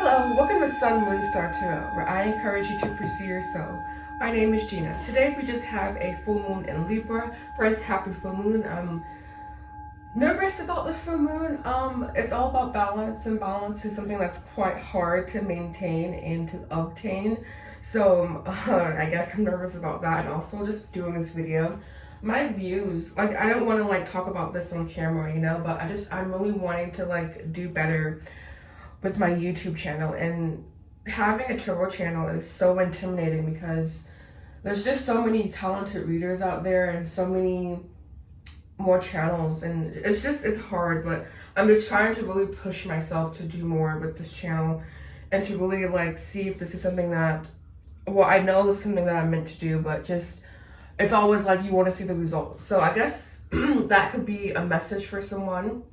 Hello, welcome to Sun, Moon, Star Tarot, where I encourage you to pursue your soul. My name is Gina. Today we just have a full moon in Libra. First, happy full moon. I'm nervous about this full moon. It's all about balance, and balance is something that's quite hard to maintain and to obtain. So I guess I'm nervous about that, and also just doing this video. My views, like, I don't want to like talk about this on camera, you know, but I'm really wanting to like do better with my YouTube channel, and having a tarot channel is so intimidating because there's just so many talented readers out there and so many more channels, and it's hard, but I'm just trying to really push myself to do more with this channel and to really like see if this is something that, well, I know this is something that I'm meant to do, but just it's always like you want to see the results. So I guess that could be a message for someone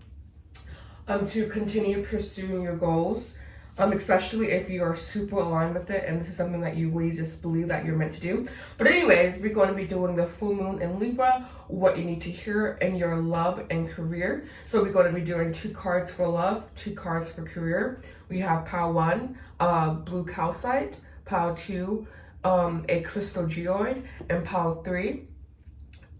to continue pursuing your goals, especially if you are super aligned with it and this is something that you really just believe that you're meant to do. But anyways, we're going to be doing the full moon in Libra, what you need to hear in your love and career. So we're going to be doing 2 cards for love, 2 cards for career. We have pile 1, blue calcite, pile 2, a crystal geode, and pile 3,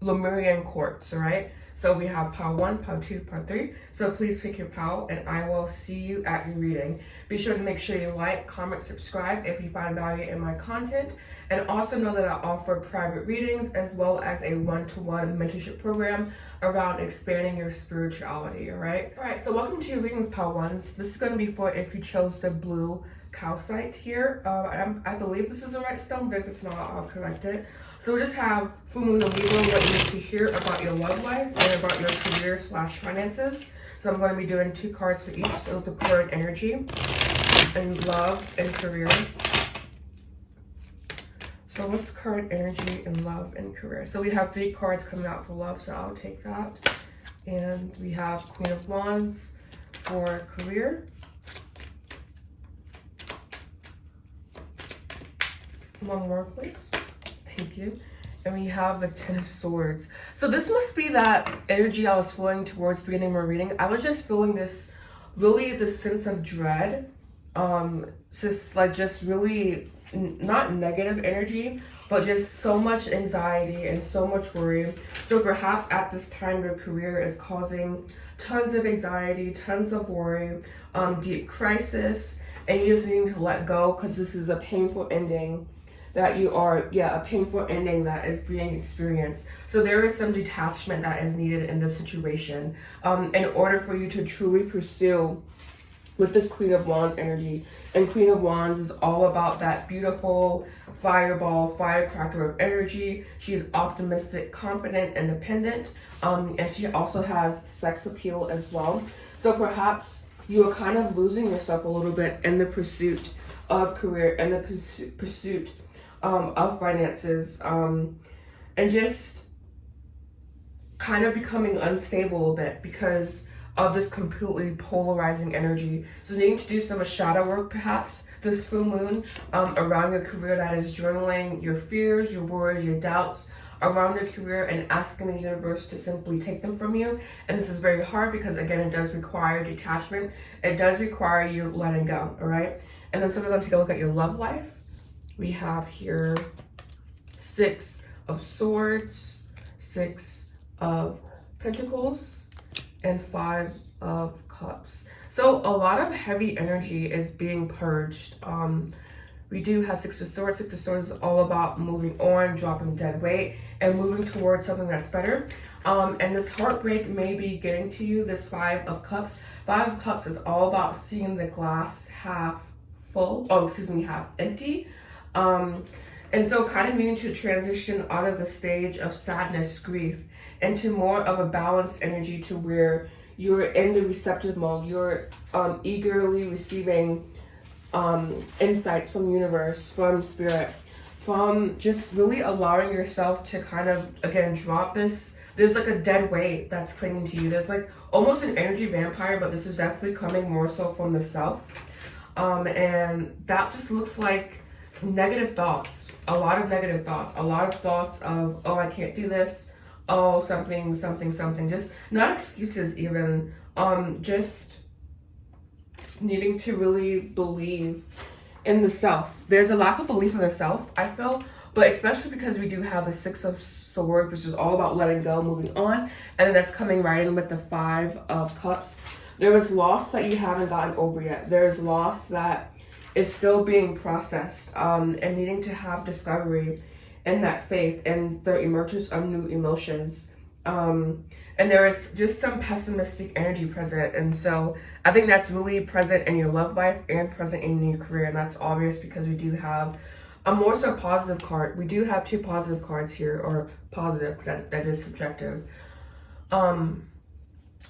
Lemurian quartz, all right? So we have pile 1, pile 2, pile 3. So please pick your pile and I will see you at your reading. Be sure to make sure you like, comment, subscribe if you find value in my content. And also know that I offer private readings as well as a one-to-one mentorship program around expanding your spirituality, all right? All right, so welcome to your readings, pile 1s. This is going to be for if you chose the blue calcite here. I believe this is the right stone, but if it's not, I'll correct it. So we just have full moon in Libra, what you need to hear about your love life and about your career / finances. So I'm going to be doing 2 cards for each, so the current energy and love and career. So what's current energy in love and career? So we have 3 cards coming out for love, so I'll take that. And we have Queen of Wands for career. One more, please. Thank you. And we have the 10 of Swords. So this must be that energy I was feeling towards beginning my reading. I was just feeling this sense of dread. Just really not negative energy, but just so much anxiety and so much worry. So perhaps at this time your career is causing tons of anxiety, tons of worry, deep crisis, and you just need to let go because this is a painful ending that a painful ending that is being experienced. So there is some detachment that is needed in this situation in order for you to truly pursue with this Queen of Wands energy. And Queen of Wands is all about that beautiful fireball, firecracker of energy. She is optimistic, confident, independent, and she also has sex appeal as well. So perhaps you are kind of losing yourself a little bit in the pursuit of career and the pursuit of finances, and just kind of becoming unstable a bit because of this completely polarizing energy. So needing to do some shadow work perhaps this full moon around your career, that is journaling your fears, your worries, your doubts around your career and asking the universe to simply take them from you. And this is very hard because again, it does require detachment. It does require you letting go, all right? And then so we're going to take a look at your love life. We have here 6 of Swords, 6 of Pentacles, and 5 of Cups. So a lot of heavy energy is being purged. We do have 6 of Swords. 6 of Swords is all about moving on, dropping dead weight, and moving towards something that's better. And this heartbreak may be getting to you, this 5 of Cups. 5 of Cups is all about seeing the glass half full, half empty. And so kind of needing to transition out of the stage of sadness, grief, into more of a balanced energy to where you're in the receptive mode. You're eagerly receiving insights from the universe, from spirit, from just really allowing yourself to kind of, again, drop this. There's like a dead weight that's clinging to you. There's like almost an energy vampire, but this is definitely coming more so from the self. And that just looks like negative thoughts, a lot of negative thoughts, a lot of thoughts of, oh, I can't do this, oh, something, just not excuses even, just needing to really believe in the self. There's a lack of belief in the self, I feel, but especially because we do have the Six of Swords, which is all about letting go, moving on, and then that's coming right in with the Five of Cups. There is loss that you haven't gotten over yet. There is loss that is still being processed, and needing to have discovery in that faith and the emergence of new emotions. And there is just some pessimistic energy present. And so I think that's really present in your love life and present in your career. And that's obvious because we do have a more so positive card. We do have 2 positive cards here, or positive, because that is subjective. And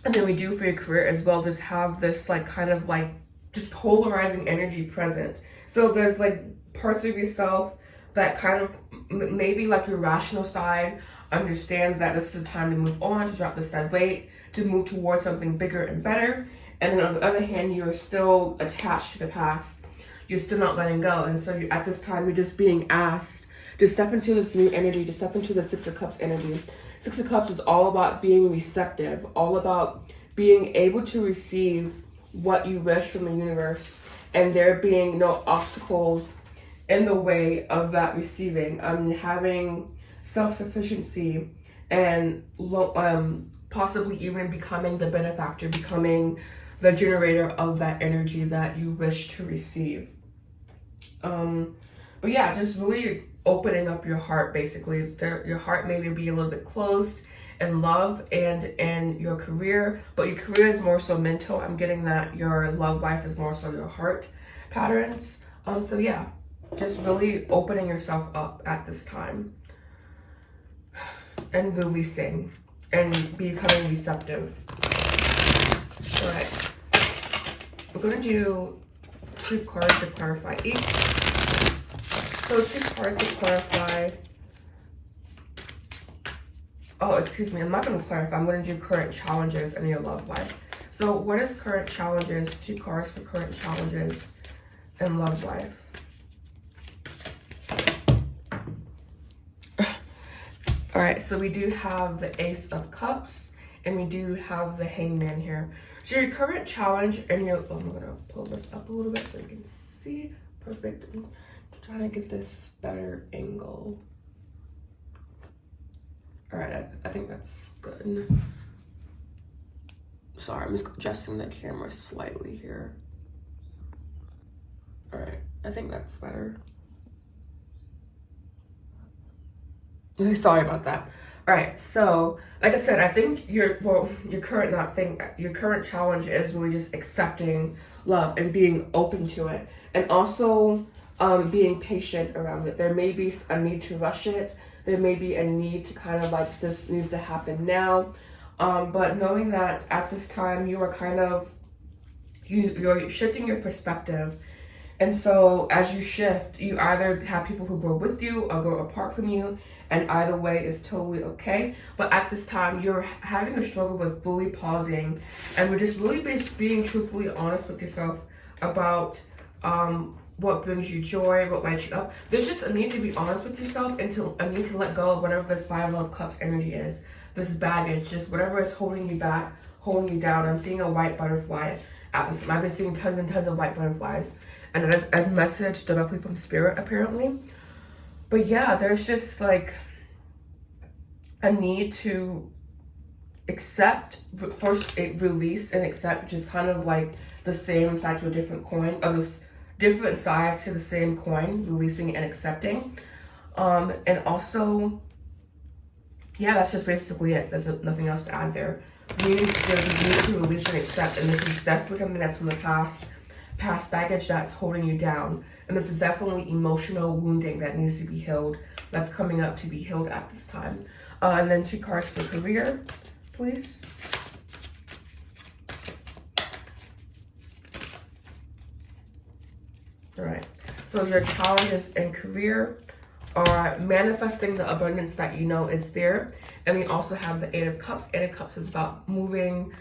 then we do for your career as well, just have this like kind of like just polarizing energy present. So there's like parts of yourself that kind of maybe like your rational side understands that this is a time to move on, to drop this dead weight, to move towards something bigger and better. And then on the other hand, you're still attached to the past. You're still not letting go. And so at this time, you're just being asked to step into this new energy, to step into the Six of Cups energy. Six of Cups is all about being receptive, all about being able to receive what you wish from the universe, and there being no obstacles in the way of that receiving. Having self-sufficiency and possibly even becoming the benefactor, becoming the generator of that energy that you wish to receive. But yeah, just really opening up your heart, basically. Your heart maybe be a little bit closed in love and in your career, but your career is more so mental. I'm getting that your love life is more so your heart patterns. So yeah, just really opening yourself up at this time and releasing and becoming receptive. All right, we're going to do 2 cards to clarify each. So 2 cards to clarify. Oh, excuse me, I'm not going to clarify. I'm going to do current challenges in your love life. So what is current challenges? 2 cards for current challenges in love life. All right, so we do have the Ace of Cups and we do have the Hangman here. So your current challenge and your, oh, I'm gonna pull this up a little bit so you can see. Perfect. I'm trying to get this better angle. All right, I think that's good. Sorry, I'm just adjusting the camera slightly here. All right, I think that's better. Sorry about that. All right, so like I said, I think your current challenge is really just accepting love and being open to it, and also being patient around it. There may be a need to rush it. There may be a need to kind of like, this needs to happen now. But knowing that at this time you are kind of, you're shifting your perspective. And so as you shift, you either have people who grow with you or go apart from you, and either way is totally okay. But at this time, you're having a struggle with fully pausing, and we're just really being truthfully honest with yourself about what brings you joy, what lights you up. There's just a need to be honest with yourself and a need to let go of whatever this Five of Cups energy is, this baggage, just whatever is holding you back, holding you down. I'm seeing a white butterfly at this time. I've been seeing tons and tons of white butterflies, and it is a message directly from spirit, apparently. But yeah, there's just like a need to accept, first release and accept, which is kind of like the same side to a different coin, or this different sides to the same coin, releasing and accepting. And also, yeah, that's just basically it. There's nothing else to add there. There's a need to release and accept, and this is definitely something that's from the past baggage that's holding you down. And this is definitely emotional wounding that needs to be healed, that's coming up to be healed at this time. And then 2 cards for career, please. All right, so your challenges in career are manifesting the abundance that you know is there. And we also have the 8 of Cups. 8 of Cups is about moving,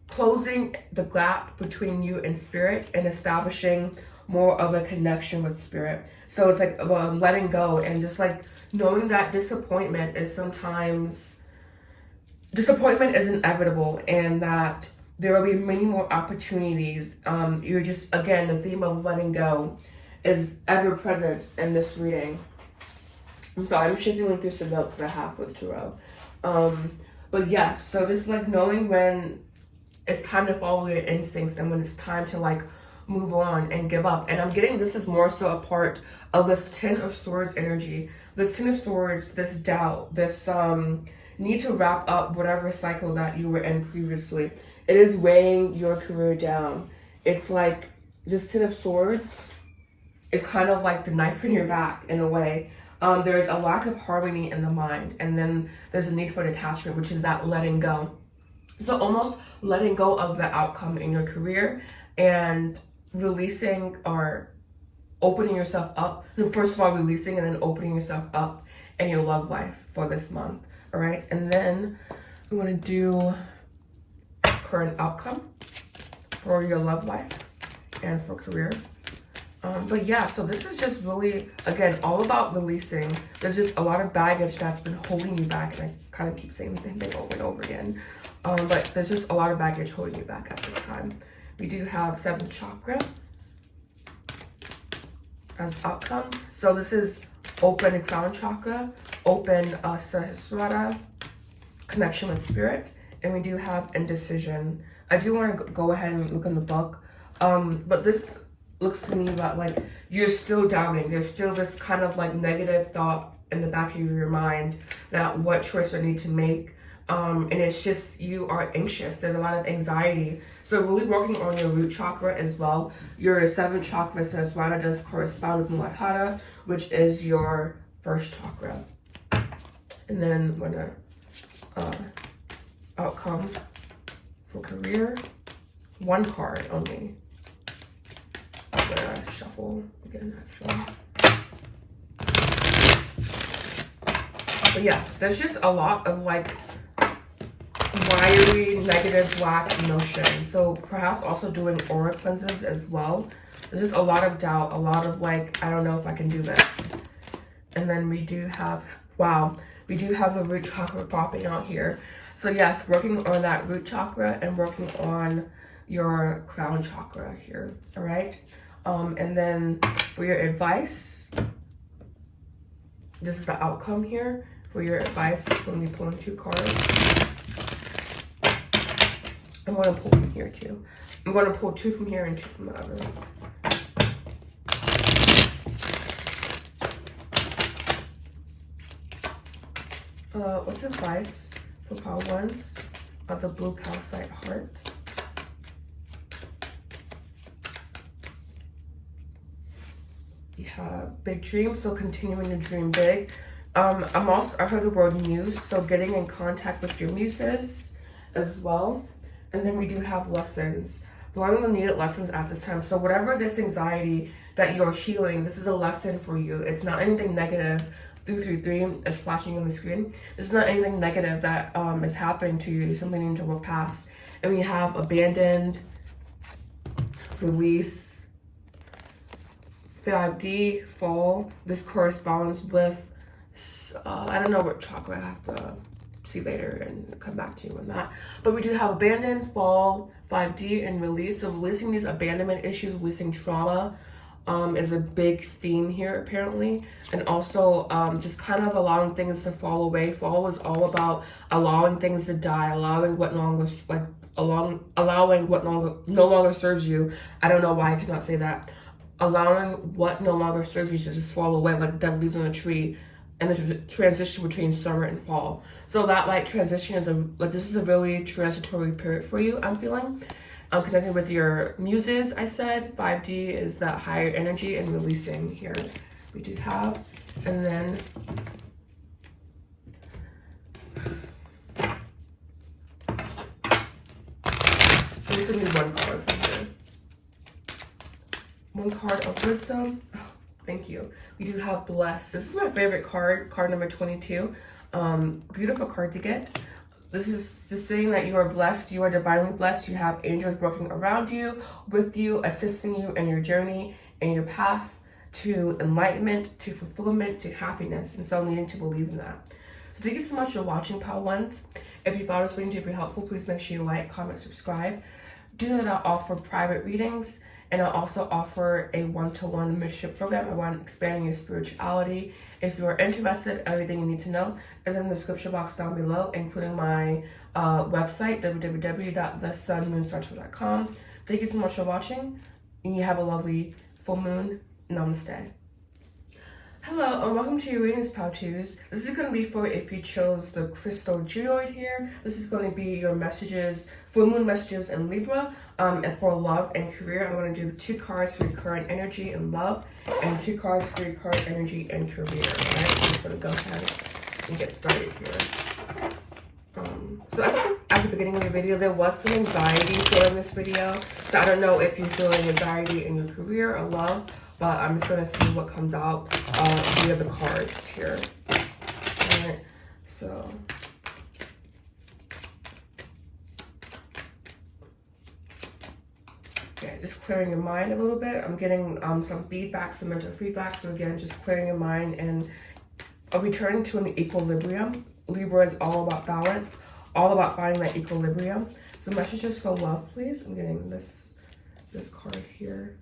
closing the gap between you and spirit and establishing more of a connection with spirit. So it's like letting go and just like knowing that disappointment is inevitable, and that there will be many more opportunities. You're just, again, the theme of letting go is ever present in this reading. I'm sorry, I'm shifting through some notes that I have with tarot. But yeah, so just like knowing when it's time to follow your instincts and when it's time to like move on and give up. And I'm getting this is more so a part of this Ten of Swords energy. This Ten of Swords, this doubt, this need to wrap up whatever cycle that you were in previously. It is weighing your career down. It's like this Ten of Swords is kind of like the knife in your back in a way. There's a lack of harmony in the mind, and then there's a need for detachment, which is that letting go. So almost letting go of the outcome in your career and releasing or opening yourself up. First of all, releasing and then opening yourself up in your love life for this month. All right, and then I'm going to do current outcome for your love life and for career. But yeah, so this is just really, again, all about releasing. There's just a lot of baggage that's been holding you back, and I kind of keep saying the same thing over and over again. But there's just a lot of baggage holding you back at this time. We do have 7th chakra as outcome. So this is open crown chakra, open Sahasrara, connection with spirit, and we do have indecision. I do want to go ahead and look in the book, but this looks to me that like you're still doubting. There's still this kind of like negative thought in the back of your mind that what choice I need to make. And it's just you are anxious. There's a lot of anxiety. So really working on your root chakra as well. Your 7th chakra, Sahasrara, does correspond with Muladhara, which is your 1st chakra. And then we're gonna outcome for career. 1 card only. I'm gonna shuffle again, actually. But yeah, there's just a lot of like wiry, negative, black emotion. So perhaps also doing aura cleanses as well. There's just a lot of doubt, a lot of like, I don't know if I can do this. And then we do have, wow, we do have the root chakra popping out here. So yes, working on that root chakra and working on your crown chakra here, all right? And then for your advice, this is the outcome here. For your advice, I'm going to be pulling 2 cards. I'm going to pull from here too. I'm going to pull 2 from here and 2 from the other. What's advice for pile 1s of the blue calcite heart? You have big dreams, so continuing to dream big. I heard the word muse, so getting in contact with your muses as well. And then we do have lessons, learning the needed lessons at this time. So whatever this anxiety that you're healing, this is a lesson for you. It's not anything negative. 333 is flashing on the screen. This is not anything negative that is happening to you, something you need to work past. And we have abandoned, release, 5D, fall. This corresponds with, I don't know what chakra, I have to see later and come back to you on that. But we do have abandon, fall, 5D, and release. So releasing these abandonment issues, releasing trauma is a big theme here apparently. And also just kind of allowing things to fall away. Fall is all about allowing things to die, allowing what no longer serves you. I don't know why I cannot say that. Allowing what no longer serves you to just fall away, like dead leaves on a tree, and the transition between summer and fall. So that like transition is this is a really transitory period for you, I'm feeling. I'm connecting with your muses, I said. 5D is that higher energy and releasing here. We do have, and then this will be 1 card from here. 1 card of wisdom. Oh, thank you. We do have blessed. This is my favorite card, card number 22. Beautiful card to get. This is just saying that you are blessed, you are divinely blessed. You have angels working around you, with you, assisting you in your journey, in your path to enlightenment, to fulfillment, to happiness. And so needing to believe in that. So thank you so much for watching, pile 1s. If you found this video to be helpful, please make sure you like, comment, subscribe. Do know that I offer private readings, and I also offer a one-to-one mentorship program around expanding your spirituality. If you are interested, everything you need to know is in the description box down below, including my website, www.thesunmoonstarter.com. Thank you so much for watching, and you have a lovely full moon. Namaste. Hello, and welcome to your readings, Pal-Twos. This is going to be for if you chose the crystal Geode here. This is going to be your messages, full moon messages in Libra, and for love and career. I'm going to do 2 cards for your current energy in love, and 2 cards for your current energy and career. Alright, I'm just going to go ahead and get started here. So at the beginning of the video, there was some anxiety during this video. So I don't know if you're feeling anxiety in your career or love, but I'm just going to see what comes out via the cards here. Alright, so. Okay, just clearing your mind a little bit. I'm getting some feedback, some mental feedback. So again, just clearing your mind and returning to an equilibrium. Libra is all about balance, all about finding that equilibrium. So messages for love, please. I'm getting this card here.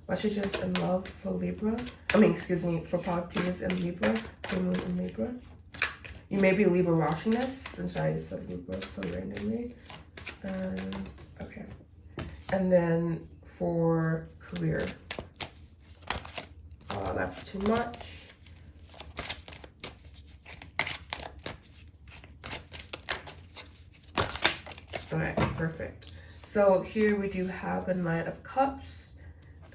Messages in love for Libra. For Pal-Twos in Libra. Full moon in Libra. You may be Libra watching this, since I said Libra so randomly. Okay. And then for career. That's too much. Alright, perfect. So here we do have the Knight of Cups.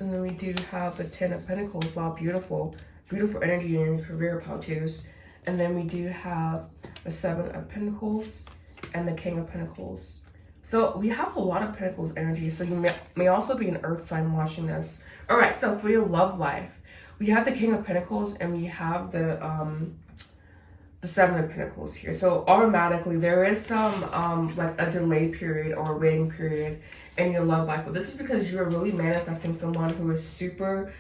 And then we do have the 10 of Pentacles. Wow, beautiful. Beautiful energy in your career, Pal-Twos. And then we do have the 7 of Pentacles and the King of Pentacles. So we have a lot of Pentacles energy. So you may also be an earth sign watching this. Alright, so for your love life, we have the King of Pentacles and we have the 7 of Pentacles here. So automatically there is some like a delay period or a waiting period in your love life, but this is because you're really manifesting someone who is super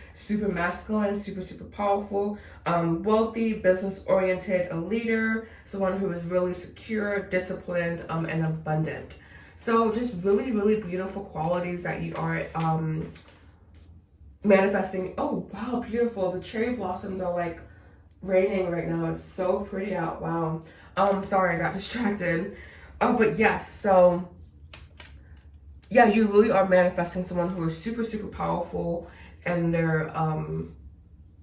masculine, super powerful, wealthy, business oriented, a leader, someone who is really secure, disciplined, and abundant. So just really beautiful qualities that you are manifesting. Oh wow, beautiful. The cherry blossoms are like raining right now. It's so pretty out. Wow. Sorry, I got distracted. But yes, so yeah, you really are manifesting someone who is super powerful and they're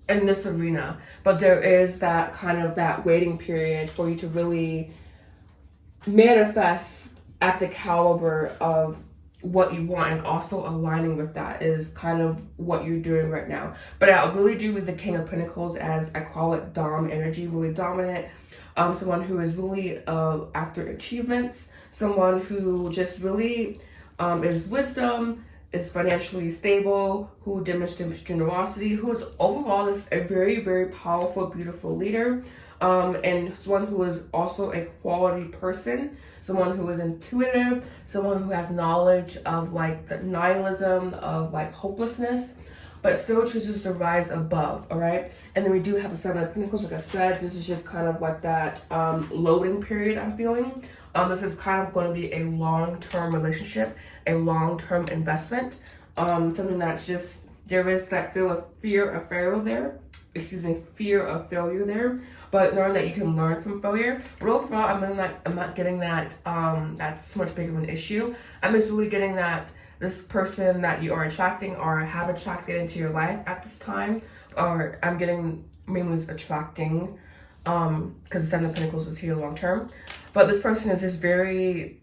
in this arena. But there is that kind of that waiting period for you to really manifest at the caliber of what you want, and also aligning with that is kind of what you're doing right now. But I really do with the King of Pentacles, as I call it, Dom energy, really dominant, someone who is really after achievements, someone who just really is wisdom, is financially stable, who demonstrates generosity, who is overall is a very powerful, beautiful leader, and someone who is also a quality person, someone who is intuitive, someone who has knowledge of like the nihilism, of like hopelessness, but still chooses to rise above. All right, and then we do have the 7 of Pentacles. Like I said, this is just kind of like that loading period I'm feeling. This is kind of going to be a long-term relationship, a long-term investment, something that's just, there is that fear of failure there, but knowing that you can learn from failure. But overall, I'm not getting that that's so much bigger of an issue. I'm just really getting that this person that you are attracting or have attracted into your life at this time, or I'm getting mainly attracting, because the 7 of Pentacles is here long term. But this person is just very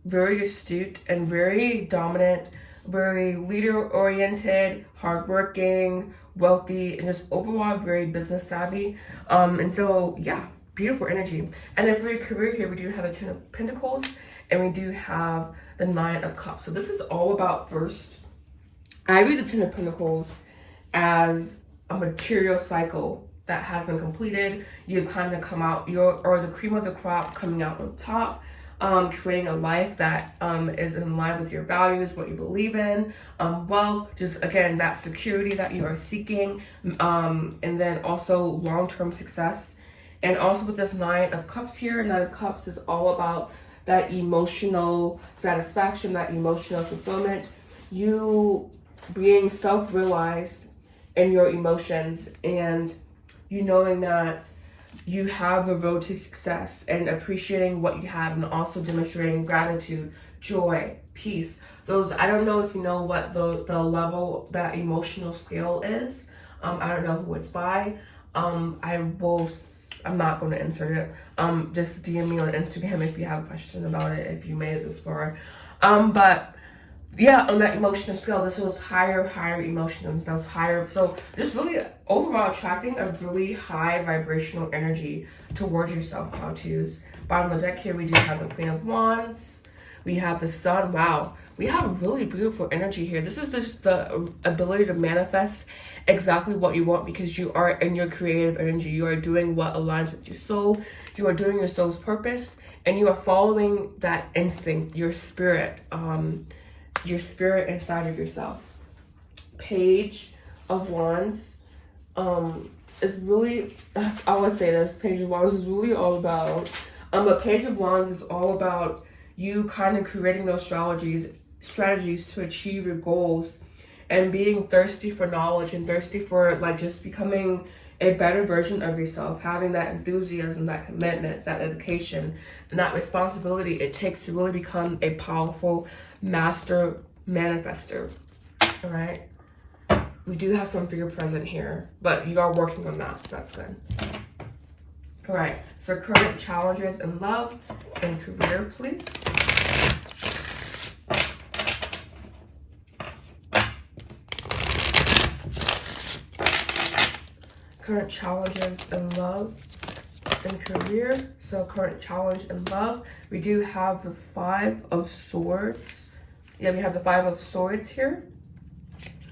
astute and very dominant, very leader-oriented, hardworking, wealthy, and just overall very business savvy. And so, yeah, beautiful energy. And then for your career here, we do have the 10 of Pentacles, and we do have the 9 of Cups. So this is all about, first, I read the 10 of Pentacles as a material cycle that has been completed. You kind of come out, or the cream of the crop coming out on top, creating a life that is in line with your values, what you believe in, wealth, just again, that security that you are seeking, and then also long-term success And also with this Nine of Cups here, Nine of Cups is all about that emotional satisfaction, that emotional fulfillment, you being self-realized in your emotions, and you knowing that you have the road to success and appreciating what you have, and also demonstrating gratitude, joy, peace. Those, I don't know if you know what the level, that emotional scale is. I don't know who it's by. I'm not going to insert it. Just DM me on Instagram if you have a question about it, if you made it this far. But yeah, on that emotional scale, this was higher emotions. That was higher. So just really overall attracting a really high vibrational energy towards yourself, how to's. Bottom of the deck here, we do have the Queen of Wands. We have the Sun. Wow. We have really beautiful energy here. This is just the ability to manifest exactly what you want, because you are in your creative energy. You are doing what aligns with your soul. You are doing your soul's purpose, and you are following that instinct, your spirit inside of yourself. Page of Wands is really, I always say this, Page of Wands is really all about, but Page of Wands is all about you kind of creating those strategies to achieve your goals, and being thirsty for knowledge and thirsty for like just becoming a better version of yourself, having that enthusiasm, that commitment, that dedication, and that responsibility it takes to really become a powerful master manifester. All right, we do have some figure present here, but you are working on that, so that's good. All right, so current challenges in love and career, please. Current challenges in love and career. So current challenge in love, we do have the Five of Swords. Yeah, we have the Five of Swords here.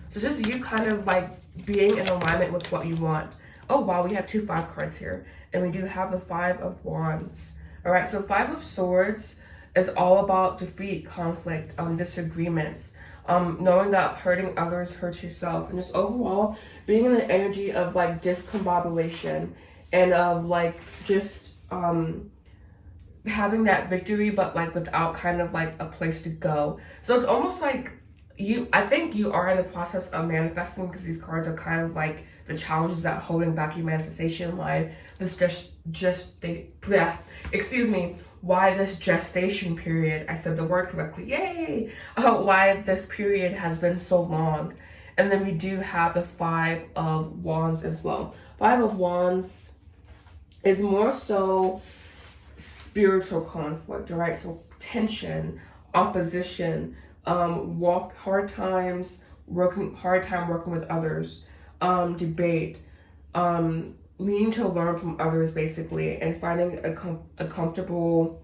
So just you kind of like being in alignment with what you want. Oh wow, we have 2 5 cards here. And we do have the Five of Wands. All right, so Five of Swords is all about defeat, conflict, disagreements, knowing that hurting others hurts yourself, and just overall being in the energy of like discombobulation, and of like just having that victory, but like without kind of like a place to go. So it's almost like I think you are in the process of manifesting, because these cards are kind of like the challenges that holding back your manifestation, why this why this gestation period, I said the word correctly, yay, why this period has been so long. And then we do have the Five of Wands as well. Five of Wands is more so spiritual conflict, all right? So tension, opposition, hard time working with others, debate, needing to learn from others basically, and finding a comfortable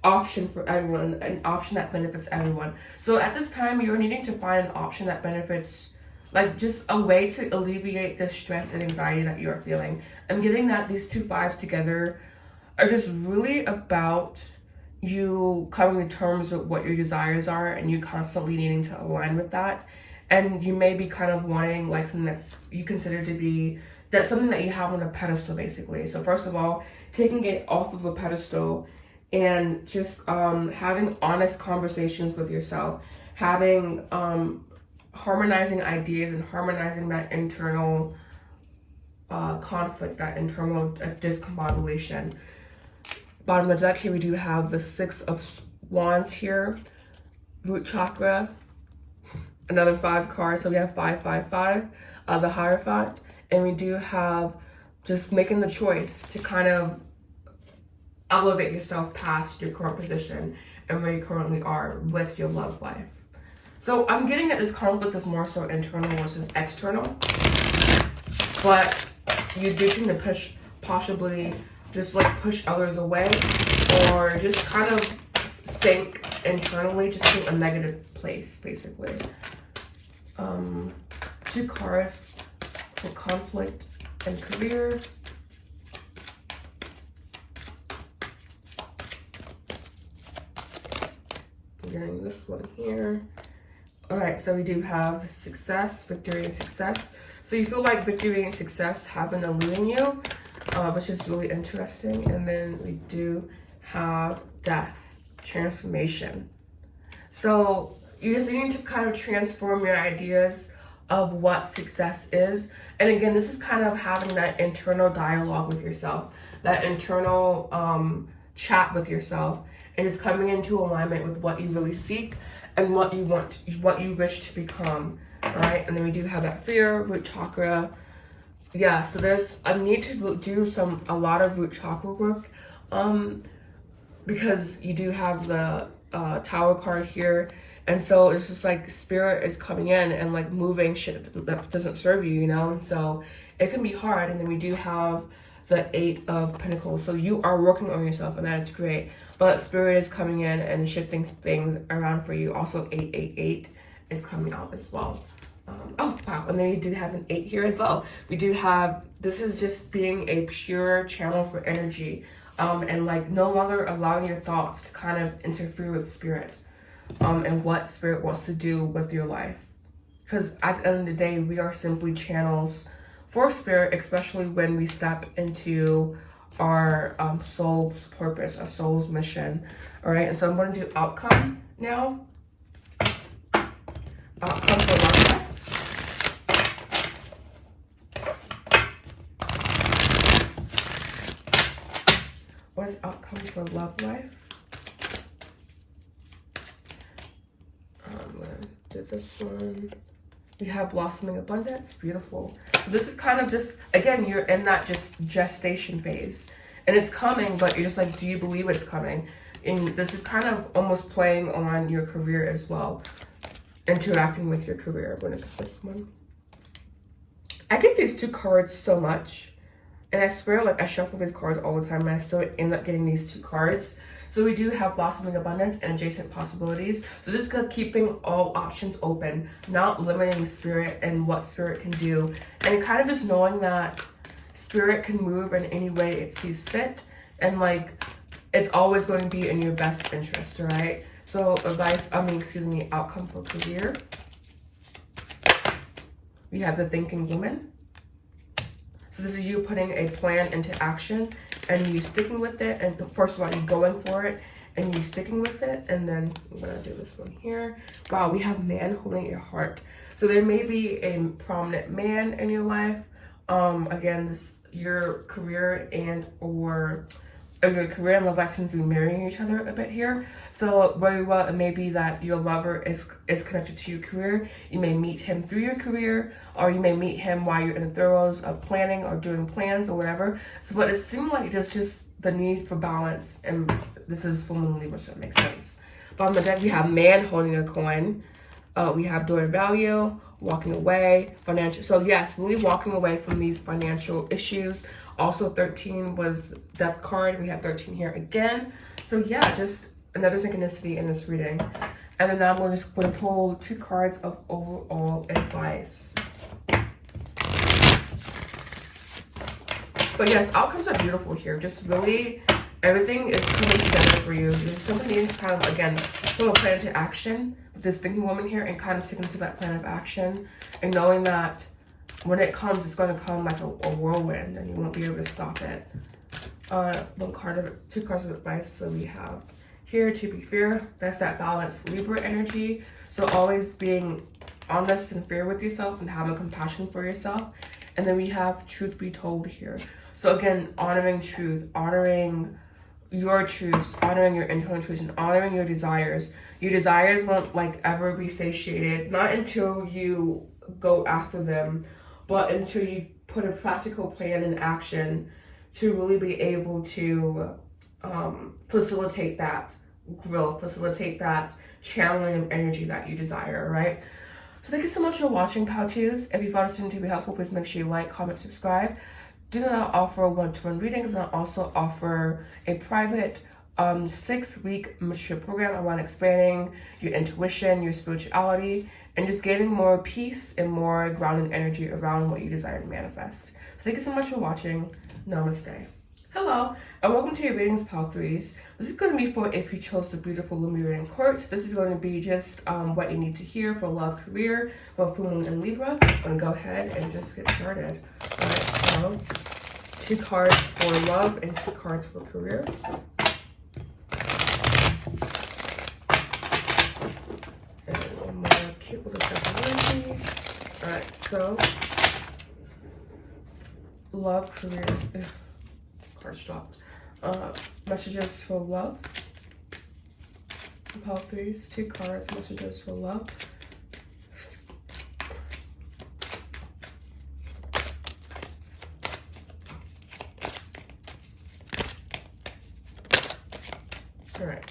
option for everyone, an option that benefits everyone. So at this time, you're needing to find an option that benefits, like just a way to alleviate the stress and anxiety that you're feeling. I'm getting that these 2 5s together are just really about you coming to terms with what your desires are, and you constantly needing to align with that. And you may be kind of wanting like something that's you consider to be, that's something that you have on a pedestal basically. So first of all, taking it off of a pedestal and just having honest conversations with yourself, having harmonizing ideas and harmonizing that internal conflict, that internal discombobulation. Bottom of the deck here, we do have the Six of Wands here, root chakra, another 5 cards. So we have 5, 5, 5, the Hierophant, and we do have just making the choice to kind of elevate yourself past your current position and where you currently are with your love life. So I'm getting that this conflict is more so internal versus external, but you do tend to possibly just like push others away, or just kind of sink internally, just in a negative place basically. 2 cards for conflict and career. I'm getting this one here. All right, so we do have success, victory, and success. So you feel like victory and success have been eluding you, which is really interesting. And then we do have death, transformation. So you just need to kind of transform your ideas of what success is. And again, this is kind of having that internal dialogue with yourself, that internal chat with yourself, and just coming into alignment with what you really seek and what you want, what you wish to become, right? And then we do have that fear, root chakra. Yeah, so there's a need to do a lot of root chakra work, because you do have the Tower card here. And so it's just like spirit is coming in and like moving shit that doesn't serve you, you know? And so it can be hard. And then we do have the 8 of Pentacles. So you are working on yourself, and that is great. But spirit is coming in and shifting things around for you. Also 888 is coming out as well. Oh, wow. And then we do have an 8 here as well. We do have, this is just being a pure channel for energy. And like no longer allowing your thoughts to kind of interfere with spirit. And what spirit wants to do with your life. Because at the end of the day, we are simply channels for spirit, especially when we step into our soul's purpose, our soul's mission. All right, and so I'm going to do outcome now. Outcome for love life. What is outcome for love life? I'm going to do this one. We have blossoming abundance. Beautiful. So this is kind of just, again, you're in that just gestation phase. And it's coming, but you're just like, do you believe it's coming? And this is kind of almost playing on your career as well. Interacting with your career. I'm going to pick this one. I get these 2 cards so much. And I swear, like, I shuffle these cards all the time, and I still end up getting these 2 cards. So we do have blossoming abundance and adjacent possibilities. So just keeping all options open, not limiting spirit and what spirit can do. And kind of just knowing that spirit can move in any way it sees fit. And like, it's always going to be in your best interest, right? So outcome for career. We have the thinking woman. So this is you putting a plan into action and you sticking with it. And first of all, you going for it and you sticking with it. And then I'm going to do this one here. Wow, we have man holding your heart. So there may be a prominent man in your life. Again, your career and your career and love life seems to be marrying each other a bit here. So very well, it may be that your lover is connected to your career. You may meet him through your career, or you may meet him while you're in the throes of planning or doing plans or whatever. So, but it seems like there's just the need for balance, and this is full moon Libra, so it makes sense. But on the deck, we have man holding a coin. We have door value, walking away, financial. So yes, really walking away from these financial issues. Also 13 was death card, and we have 13 here again. So yeah, just another synchronicity in this reading. And then now I'm just going to pull 2 cards of overall advice. But yes, outcomes are beautiful here. Just really, everything is coming together for you. There's something needing to kind of, again, put a plan into action with this thinking woman here and kind of sticking to that plan of action and knowing that when it comes, it's going to come like a whirlwind and you won't be able to stop it. 2 cards of advice. So we have here to be fair. That's that balanced Libra energy. So always being honest and fair with yourself and having compassion for yourself. And then we have truth be told here. So again, honoring truth, honoring your truths, honoring your internal truths, and honoring your desires. Your desires won't like ever be satiated, not until you go after them, but until you put a practical plan in action to really be able to facilitate that growth, facilitate that channeling of energy that you desire, right? So thank you so much for watching, How-Tos. If you found this to be helpful, please make sure you like, comment, subscribe. Do not offer one-to-one readings, and I also offer a private 6-week mentorship program around expanding your intuition, your spirituality, and just gaining more peace and more grounded energy around what you desire to manifest. So thank you so much for watching. Namaste. Hello, and welcome to your readings, Pile 3s. This is going to be for if you chose the beautiful Lemurian Quartz. This is going to be just what you need to hear for love, career, for full moon and Libra. I'm going to go ahead and just get started. Alright, so 2 cards for love and 2 cards for career. And one more cute little energy. Alright, so love, career. Cards dropped. Messages for love. Pile 3s, 2 cards, messages for love. Alright.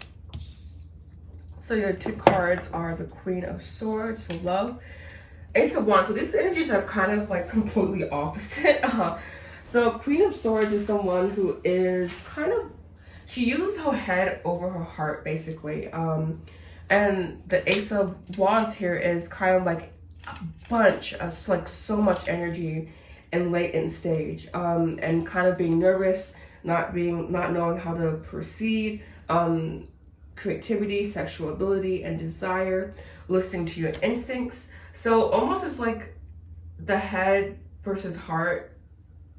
So your 2 cards are the Queen of Swords for love. Ace of Wands. So these energies are kind of like completely opposite. So Queen of Swords is someone who is kind of, she uses her head over her heart, basically. And the Ace of Wands here is kind of like a bunch of like so much energy in late in stage, and kind of being nervous, not knowing how to proceed, creativity, sexual ability, and desire, listening to your instincts. So almost as like the head versus heart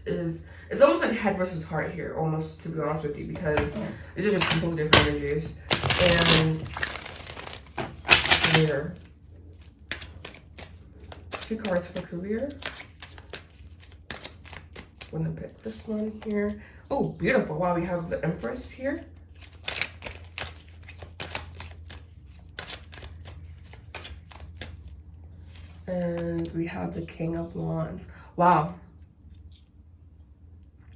it's almost like head versus heart here, almost, to be honest with you, because these are just completely different energies. And career. 2 cards for career. I'm gonna pick this one here. Oh, beautiful. Wow, we have the Empress here. And we have the King of Wands. Wow.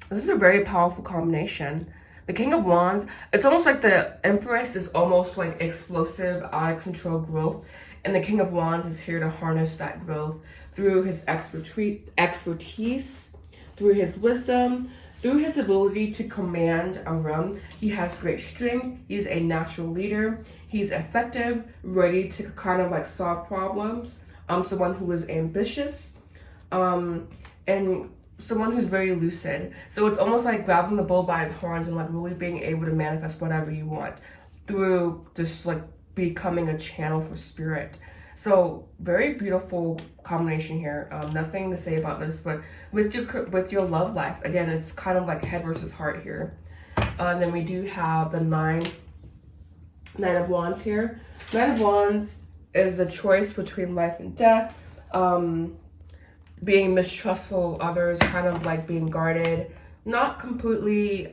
This is a very powerful combination. The King of Wands, it's almost like the Empress is almost like explosive, out of control growth. And the King of Wands is here to harness that growth through his expertise, through his wisdom, through his ability to command a room. He has great strength. He's a natural leader. He's effective, ready to kind of like solve problems. Someone who is ambitious, and someone who's very lucid. So it's almost like grabbing the bull by his horns and like really being able to manifest whatever you want through just like becoming a channel for spirit. So very beautiful combination here. Nothing to say about this, but with your love life, again, it's kind of like head versus heart here. And then we do have the Nine of Wands here. 9 of Wands is the choice between life and death. Being mistrustful of others, kind of like being guarded, not completely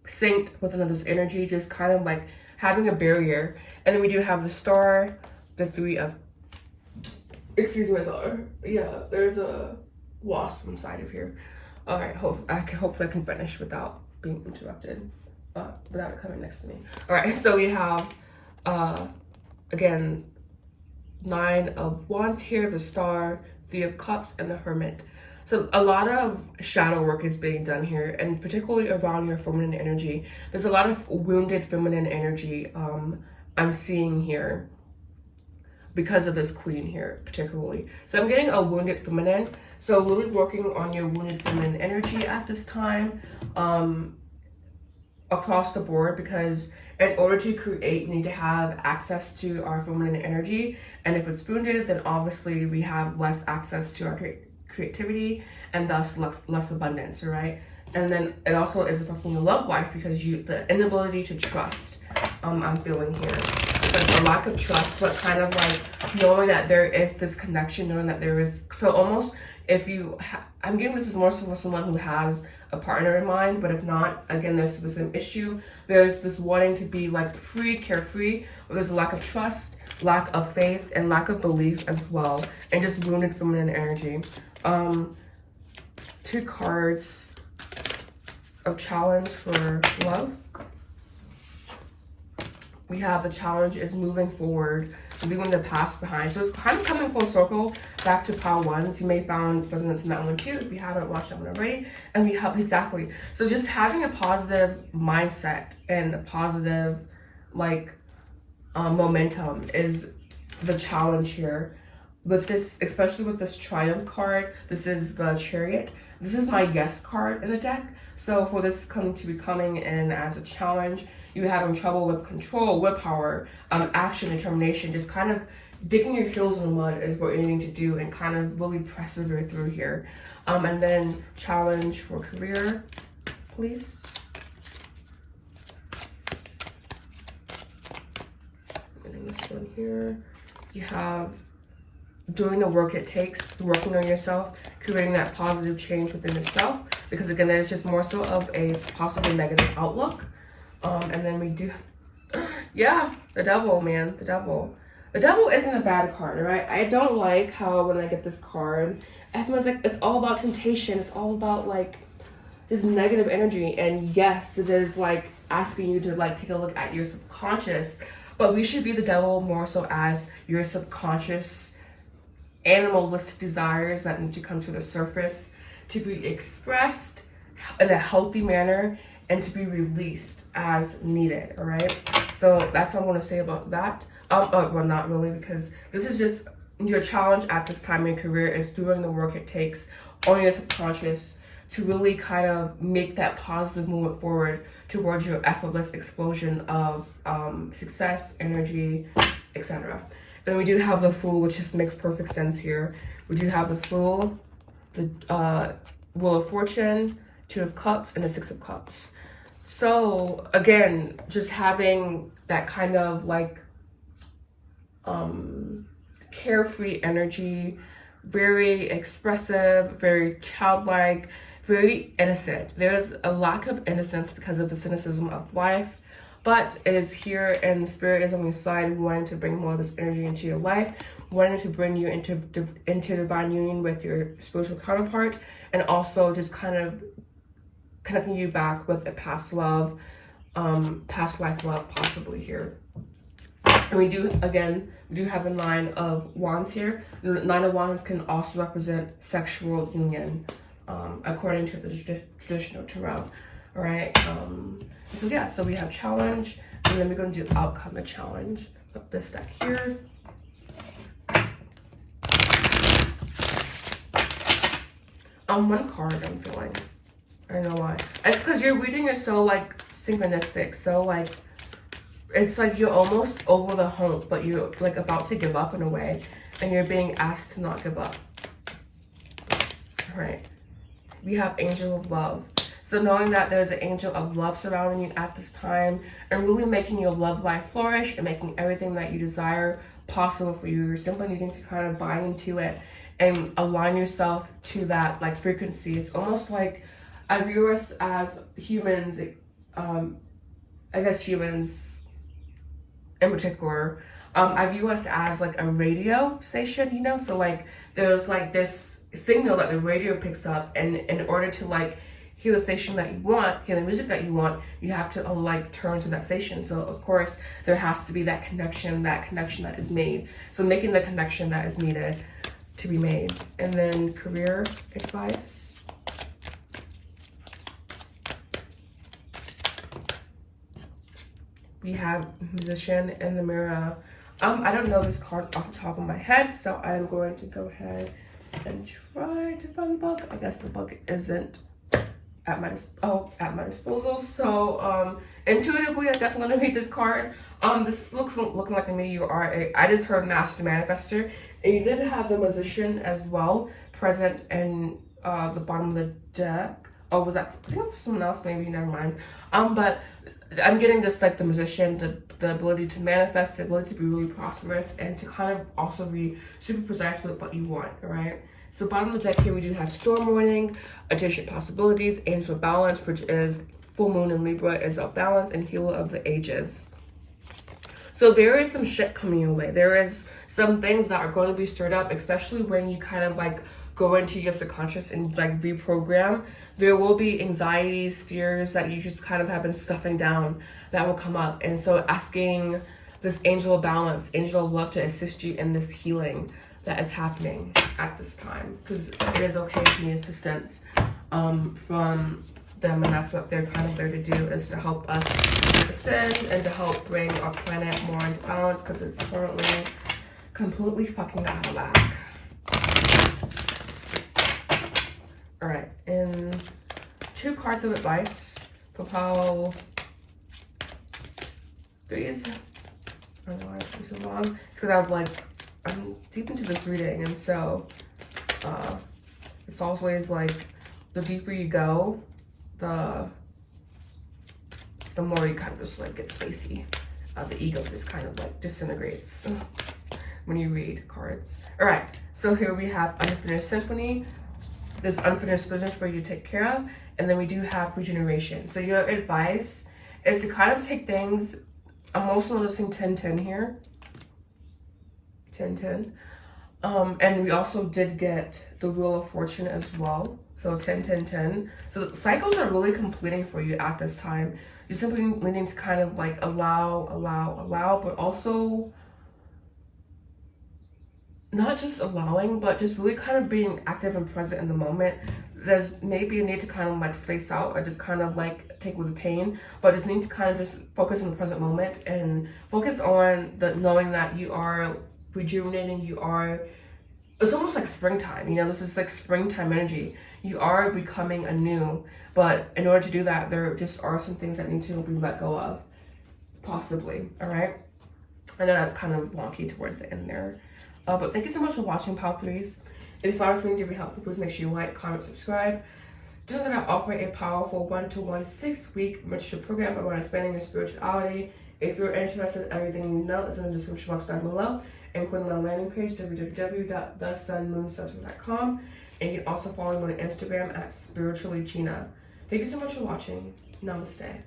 synced with another's energy, just kind of like having a barrier. And then we do have the Star, the 3 of, excuse me, there's a wasp inside of here. All right, hopefully I can finish without being interrupted, without it coming next to me. All right, so we have, again, 9 of Wands here, the Star, 3 of Cups, and the Hermit. So a lot of shadow work is being done here, and particularly around your feminine energy. There's a lot of wounded feminine energy I'm seeing here because of this Queen here, particularly. So I'm getting a wounded feminine. So really working on your wounded feminine energy at this time, across the board, because in order to create, we need to have access to our feminine energy. And if it's wounded, then obviously we have less access to our creativity and thus less abundance, right? And then it also is affecting the love life because the inability to trust, I'm feeling here. It's like a lack of trust, but kind of like knowing that there is this connection, knowing that there is, so almost if you, I'm getting this is more so for someone who has a partner in mind, but if not, again, there's the same issue. There's this wanting to be like free, carefree, but there's a lack of trust, lack of faith, and lack of belief as well, and just wounded feminine energy. 2 cards of challenge for love. We have the challenge is moving forward, leaving the past behind. So it's kind of coming full circle back to pile 1. So you may have found resonance in that one too if you haven't watched that one already. And we have, exactly. So just having a positive mindset and a positive like momentum is the challenge here. With this, especially with this Triumph card, this is the Chariot. This is my yes card in the deck. So for this to be coming in as a challenge, you're having trouble with control, willpower, action, determination, just kind of digging your heels in the mud is what you need to do and kind of really persevere through here. And then challenge for career, please. And this one here, you have doing the work it takes, working on yourself, creating that positive change within yourself, because again, there's just more so of a possibly negative outlook. And then we do, yeah, the devil, man, the devil. The devil isn't a bad card, right? I don't like how when I get this card, everyone's like, it's all about temptation. It's all about like this negative energy. And yes, it is like asking you to like take a look at your subconscious, but we should view the devil more so as your subconscious animalistic desires that need to come to the surface to be expressed in a healthy manner and to be released as needed, all right? So that's what I'm going to say about that. Well, not really, because this is just your challenge at this time in your career is doing the work it takes on your subconscious to really kind of make that positive movement forward towards your effortless explosion of success, energy, etc. Then we do have the Fool, which just makes perfect sense here. We do have the Fool, the Wheel of Fortune, Two of Cups, and the Six of Cups. So again, just having that kind of like carefree energy, very expressive, very childlike, very innocent. There's a lack of innocence because of the cynicism of life, but it is here and the spirit is on your side, wanting to bring more of this energy into your life, wanting to bring you into divine union with your spiritual counterpart, and also just kind of connecting you back with a past love, past life love possibly here. And we do have a Nine of Wands here. The Nine of Wands can also represent sexual union, according to the traditional tarot. All right. So yeah, so we have challenge, and then we're going to do outcome of challenge. Put this deck here. One card I'm feeling. I don't know why. It's because your reading is so like synchronistic, so like it's like you're almost over the hump, but you're like about to give up in a way, and you're being asked to not give up. All right. We have Angel of Love. So knowing that there's an angel of love surrounding you at this time and really making your love life flourish and making everything that you desire possible for you. You're simply needing to kind of buy into it and align yourself to that like frequency. It's almost like I view us as humans, I guess humans in particular, I view us as like a radio station, you know? So like there's like this signal that the radio picks up, and in order to like hear the station that you want, hear the music that you want, you have to like turn to that station. So of course there has to be that connection that is made. So making the connection that is needed to be made. And then career advice. We have Musician in the Mirror. I don't know this card off the top of my head, so I'm going to go ahead and try to find the book. I guess the book isn't at my disposal. So intuitively, I guess I'm gonna read this card. This looking like to me you are I just heard Master Manifester, and you did have the Musician as well present in the bottom of the deck. Oh, was that? I think it was someone else. Maybe never mind. But I'm getting this like the Musician, the ability to manifest, the ability to be really prosperous, and to kind of also be super precise with what you want. All right. So bottom of the deck here, we do have Storm Warning, Addition Possibilities, Angel Balance, which is Full Moon in Libra is of Balance, and Healer of the Ages. So there is some shit coming your way. There is some things that are going to be stirred up, especially when you kind of like go into your subconscious and like reprogram. There will be anxieties, fears that you just kind of have been stuffing down that will come up. And so asking this Angel of Balance, Angel of Love to assist you in this healing that is happening at this time, because it is okay to need assistance from them, and that's what they're kind of there to do, is to help us ascend and to help bring our planet more into balance, because it's currently completely fucking out of whack. All right, and 2 cards of advice for pile 3s. I don't know why it's so long. It's because I'm deep into this reading, and so it's always like the deeper you go, the more you kind of just like get spacey. The ego just kind of like disintegrates when you read cards. All right, so here we have Unfinished Symphony. There's unfinished business for you to take care of, and then we do have regeneration. So your advice is to kind of take things. I'm also noticing 10-10 here. 10-10. And we also did get the Wheel of Fortune as well. So 10-10-10. So the cycles are really completing for you at this time. You're simply needing to kind of like allow, but also not just allowing, but just really kind of being active and present in the moment. There's maybe a need to kind of like space out or just kind of like take with the pain, but just need to kind of just focus on the present moment and focus on the knowing that you are rejuvenating, it's almost like springtime, you know, this is like springtime energy. You are becoming anew, but in order to do that, there just are some things that need to be let go of, possibly, all right? I know that's kind of wonky toward the end there. But thank you so much for watching, Pile 3s. If you found this video to be helpful, please make sure you like, comment, subscribe. Do know that I offer a powerful 1-to-1 6-week mentorship program around expanding your spirituality. If you're interested in everything you know, it's in the description box down below, including my landing page, www.thesunmoonscenter.com. And you can also follow me on Instagram at spirituallygina. Thank you so much for watching. Namaste.